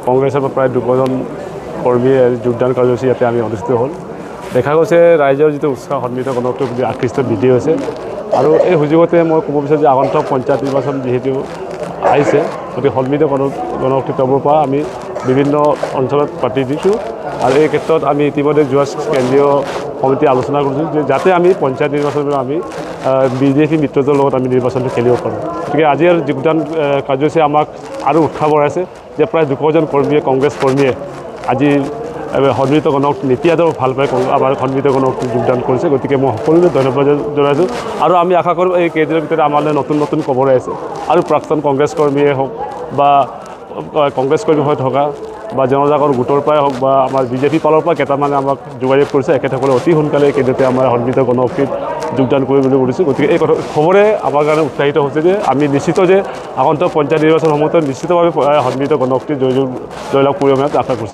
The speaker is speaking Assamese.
কংগ্ৰেছৰ প্ৰায় 2জন কৰ্মীয়ে যোগদান কাৰ্যসূচী ইয়াতে আমি অনুষ্ঠিত হ'ল। দেখা গৈছে ৰাইজৰ যিটো উৎসাহ সন্মিলিত গণশক্তিৰ প্ৰতি আকৃষ্ট বৃদ্ধি হৈছে আৰু এই সুযোগতে মই ক'ব বিচাৰোঁ যে আগন্তুক পঞ্চায়ত নিৰ্বাচন যিহেতু আহিছে, গতিকে সন্মিলিত গণশক্তি ক্লাবৰ পৰা আমি বিভিন্ন অঞ্চলত পাতি দিছোঁ আৰু এই ক্ষেত্ৰত আমি ইতিমধ্যে যোৱা কেন্দ্ৰীয় সমিতি আলোচনা কৰিছোঁ যে যাতে আমি পঞ্চায়ত নিৰ্বাচনৰ আমি বিজেপি মিত্ৰজনৰ লগত আমি নিৰ্বাচনটো খেলিব পাৰোঁ। গতিকে আজিৰ যোগদান কাৰ্যসূচীয়ে আমাক আৰু উৎসাহ বঢ়াইছে যে প্ৰায় 200জন কৰ্মীয়ে কংগ্ৰেছ কৰ্মীয়ে আজি সন্মিলিত গণশক্তি নীতি আদৰ ভাল পাই আমাৰ সন্মিলিত গণশক্তি যোগদান কৰিছে। গতিকে মই সকলোকে ধন্যবাদ জনাইছোঁ আৰু আমি আশা কৰোঁ এই কেইদিনৰ ভিতৰত আমালৈ নতুন নতুন খবৰ আহিছে আৰু প্ৰাক্তন কংগ্ৰেছ কৰ্মীয়ে হওক বা কংগ্ৰেছ কৰ্মী হৈ থকা বা জনজাগৰণ গোটৰ পৰাই হওক বা আমাৰ বিজেপি পালৰ পৰা কেইটামানে আমাক যোগাযোগ কৰিছে। এখেতসকলে অতি সোনকালে কেইদিনতে আমাৰ সন্মিলিত গণশক্তিত যোগদান কৰিবলৈ কৰিছোঁ। গতিকে এই খবৰে আমাৰ কাৰণে উৎসাহিত হৈছে যে আমি নিশ্চিত যে আগন্তুক পঞ্চায়ত নিৰ্বাচন সময়ত নিশ্চিতভাৱে সন্মিলিত গণশক্তিৰ জয়লাভ কৰিব আশা কৰিছোঁ।